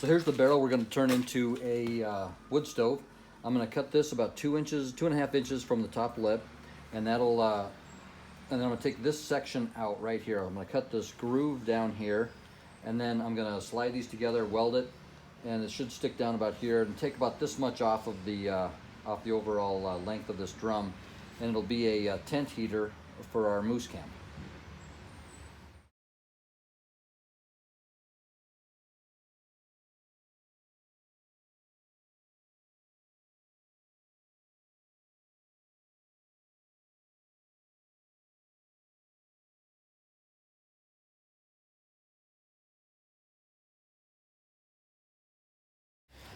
So here's the barrel we're going to turn into a wood stove. I'm going to cut this about 2.5 inches from the top lip, and that'll and then I'm going to take this section out right here. I'm going to cut this groove down here, and then I'm going to slide these together, weld it, and it should stick down about here and take about this much off of the overall length of this drum, and it'll be a tent heater for our moose camp.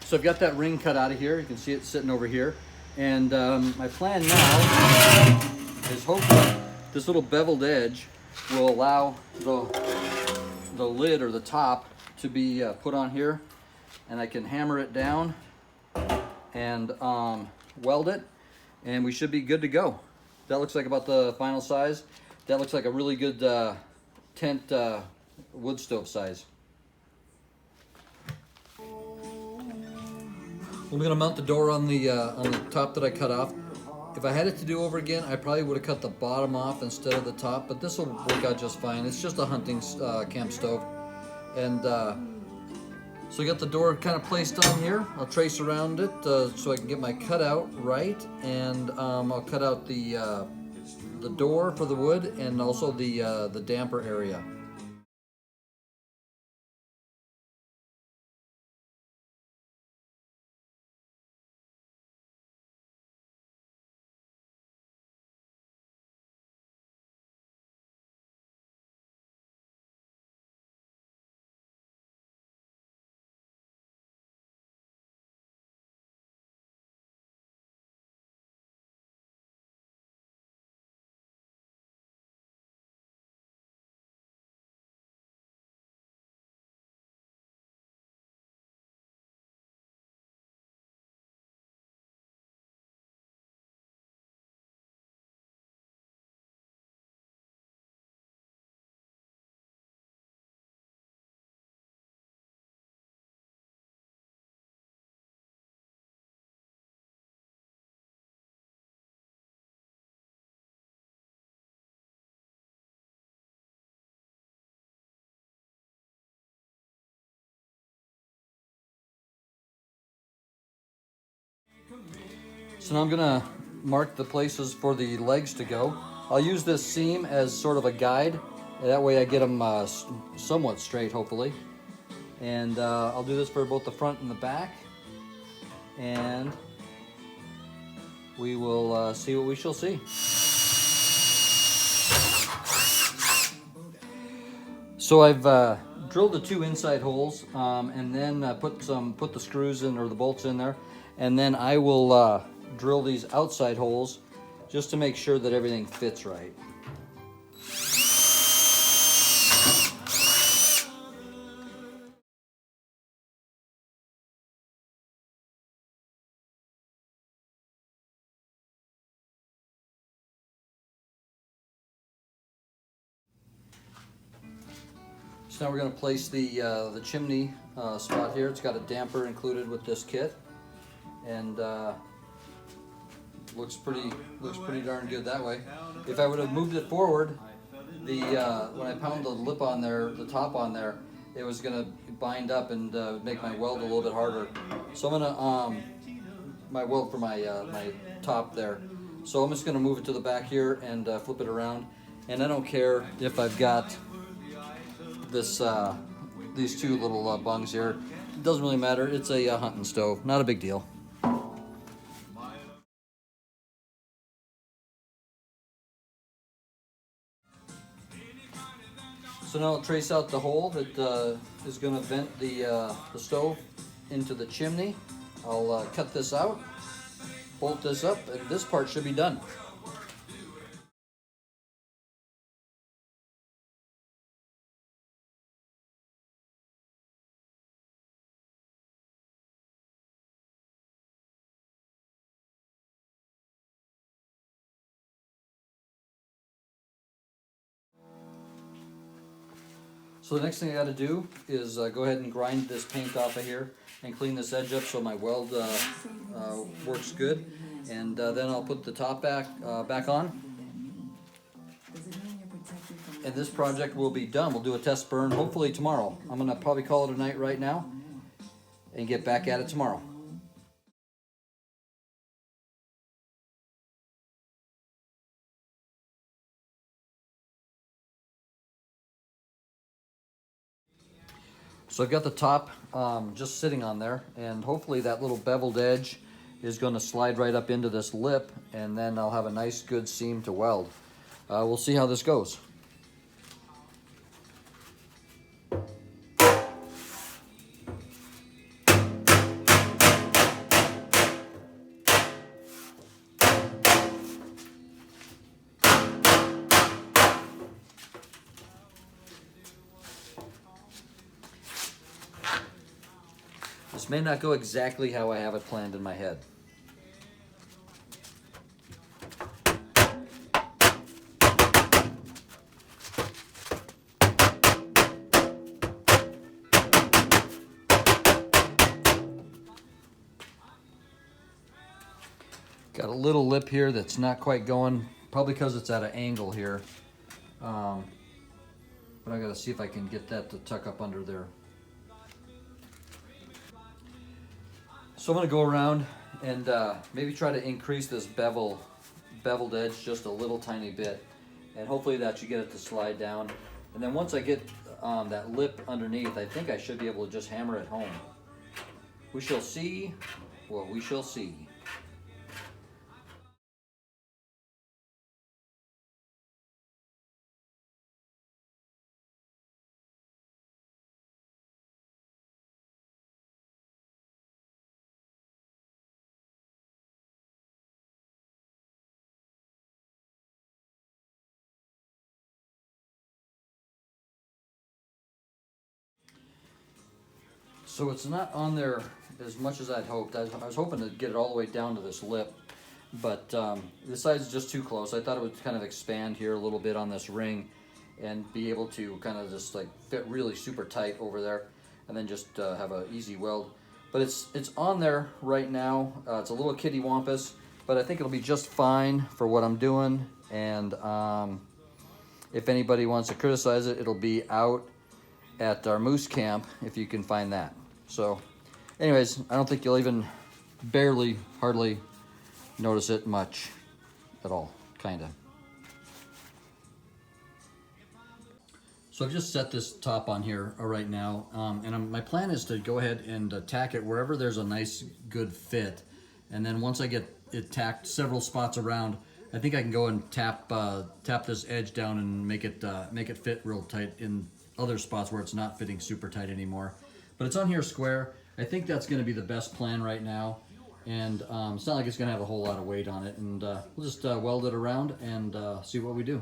So I've got that ring cut out of here. You can see it sitting over here. And my plan now is hopefully this little beveled edge will allow the lid or the top to be put on here. And I can hammer it down and weld it. And we should be good to go. That looks like about the final size. That looks like a really good tent wood stove size. I'm gonna mount the door on the top that I cut off. If I had it to do over again, I probably would have cut the bottom off instead of the top, but this will work out just fine. It's just a hunting camp stove. And so I got the door kind of placed on here. I'll trace around it so I can get my cutout right, and I'll cut out the door for the wood and also the damper area. So now I'm gonna mark the places for the legs to go. I'll use this seam as sort of a guide. That way I get them somewhat straight, hopefully. And I'll do this for both the front and the back. And we will see what we shall see. So I've drilled the 2 inside holes and then put the screws in, or the bolts in there. And then I will drill these outside holes just to make sure that everything fits right. So now we're going to place the chimney spot here. It's got a damper included with this kit, and looks pretty darn good that way. If I would have moved it forward, when I pound the lip on there, the top on there, it was going to bind up and make my weld a little bit harder. So I'm going to my weld for my my top there. So I'm just going to move it to the back here and flip it around. And I don't care if I've got this these 2 little bungs here. It doesn't really matter. It's a hunting stove. Not a big deal. So now I'll trace out the hole that is going to vent the stove into the chimney. I'll cut this out, bolt this up, and this part should be done. So So the next thing I got to do is go ahead and grind this paint off of here and clean this edge up so my weld works good. And then I'll put the top back on. And this project will be done. We'll do a test burn hopefully tomorrow. I'm going to probably call it a night right now and get back at it tomorrow. So I've got the top just sitting on there, and hopefully that little beveled edge is going to slide right up into this lip, and then I'll have a nice good seam to weld. We'll see how this goes. This may not go exactly how I have it planned in my head. Got a little lip here that's not quite going, probably because it's at an angle here. But I gotta see if I can get that to tuck up under there. So I'm going to go around and maybe try to increase this beveled edge just a little tiny bit, and hopefully that should get it to slide down. And then once I get that lip underneath, I think I should be able to just hammer it home. We shall see. Well, we shall see. So it's not on there as much as I'd hoped. I was hoping to get it all the way down to this lip, but the size is just too close. I thought it would kind of expand here a little bit on this ring and be able to kind of just like fit really super tight over there, and then just have an easy weld. But it's on there right now. It's a little kitty wampus, but I think it'll be just fine for what I'm doing. And if anybody wants to criticize it, it'll be out at our moose camp if you can find that. So anyways, I don't think you'll even hardly notice it much at all, kinda. So I've just set this top on here right now, and my plan is to go ahead and tack it wherever there's a nice good fit. And then once I get it tacked several spots around, I think I can go and tap this edge down and make it fit real tight in other spots where it's not fitting super tight anymore. But it's on here square. I think that's going to be the best plan right now, and it's not like it's going to have a whole lot of weight on it. And we'll just weld it around and see what we do.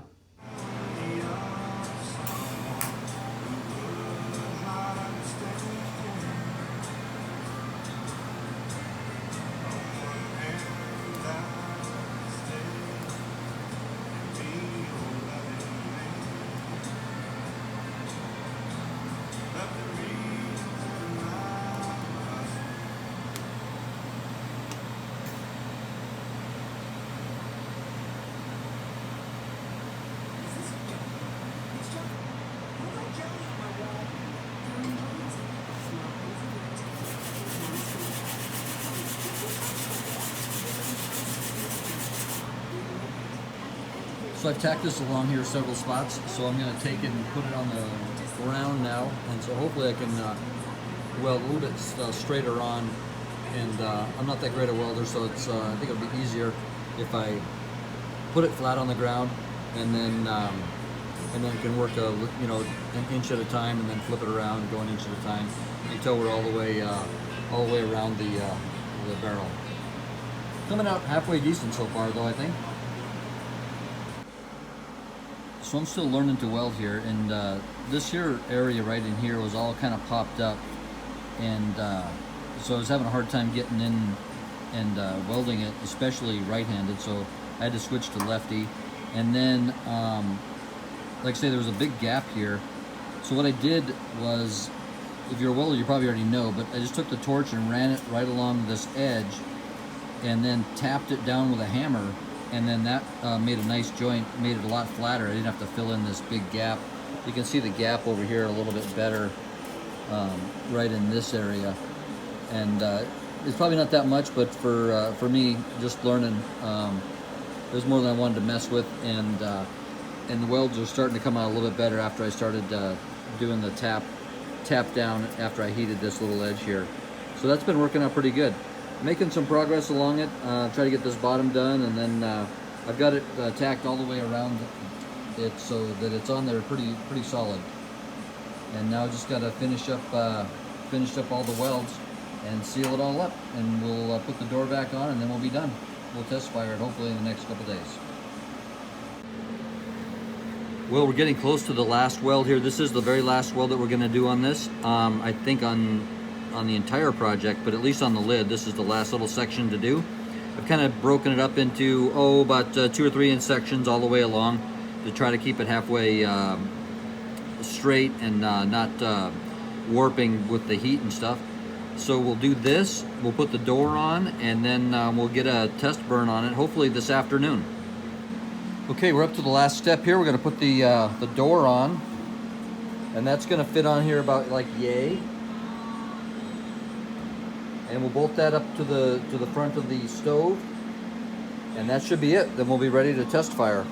So I've tacked this along here several spots, so I'm going to take it and put it on the ground now, and so hopefully I can weld a little bit straighter on. And I'm not that great a welder, so it's I think it'll be easier if I put it flat on the ground, and then can work an inch at a time, and then flip it around, go an inch at a time until we're all the way around the barrel. Coming out halfway decent so far, though, I think. So I'm still learning to weld here, and this here area right in here was all kind of popped up, and so I was having a hard time getting in and welding it, especially right-handed, so I had to switch to lefty. And then like I say, there was a big gap here, So what I did was, if you're a welder, you probably already know, but I just took the torch and ran it right along this edge and then tapped it down with a hammer, and then that made a nice joint, made it a lot flatter. I didn't have to fill in this big gap. You can see the gap over here a little bit better right in this area. And it's probably not that much, but for me, just learning, there's more than I wanted to mess with, and the welds are starting to come out a little bit better after I started doing the tap down after I heated this little edge here. So that's been working out pretty good. Making some progress along it. Try to get this bottom done, and then I've got it tacked all the way around it so that it's on there pretty solid. And now just got to finish up all the welds and seal it all up, and we'll put the door back on, and then we'll be done. We'll test fire it hopefully in the next couple days. Well, we're getting close to the last weld here. This is the very last weld that we're going to do on this. I think on the entire project, but at least on the lid, this is the last little section to do. I've kind of broken it up into about 2 or 3 inch sections all the way along to try to keep it halfway straight and not warping with the heat and stuff. So we'll do this, we'll put the door on, and then we'll get a test burn on it hopefully this afternoon. Okay, we're up to the last step here. We're going to put the door on, and that's going to fit on here about like yay. And we'll bolt that up to the front of the stove, and that should be it. Then we'll be ready to test fire.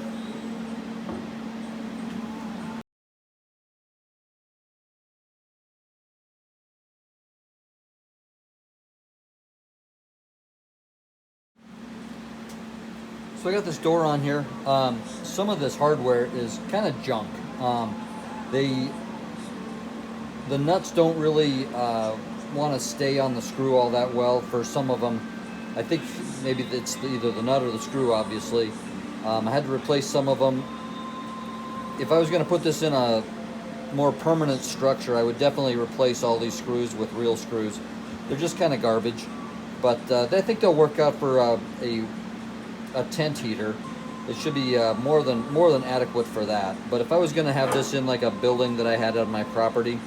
So I got this door on here. Some of this hardware is kind of junk. The nuts don't really want to stay on the screw all that well for some of them. I think maybe it's either the nut or the screw, obviously. I had to replace some of them. If I was going to put this in a more permanent structure, I would definitely replace all these screws with real screws. They're just kind of garbage, but I think they'll work out for a tent heater. It should be more than adequate for that. But if I was going to have this in like a building that I had on my property,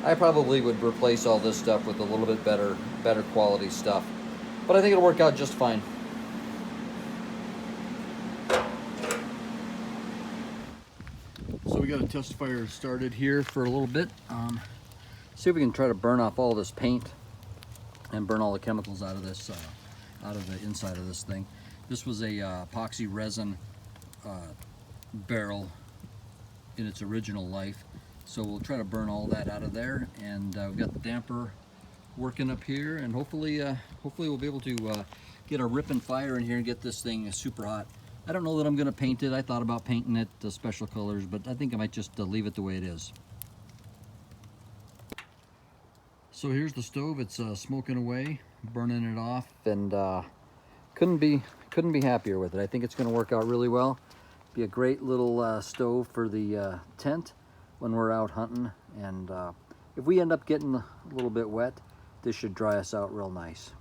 I probably would replace all this stuff with a little bit better quality stuff. But I think it'll work out just fine. So we got a test fire started here for a little bit. See if we can try to burn off all this paint and burn all the chemicals out of this, out of the inside of this thing. This was a epoxy resin barrel in its original life. So we'll try to burn all that out of there, and we've got the damper working up here, and hopefully we'll be able to get a ripping fire in here and get this thing super hot. I don't know that I'm going to paint it. I thought about painting it the special colors, but I think I might just leave it the way it is. So here's the stove. It's smoking away, burning it off, and couldn't be happier with it. I think it's going to work out really well. Be a great little stove for the tent when we're out hunting, and if we end up getting a little bit wet, this should dry us out real nice.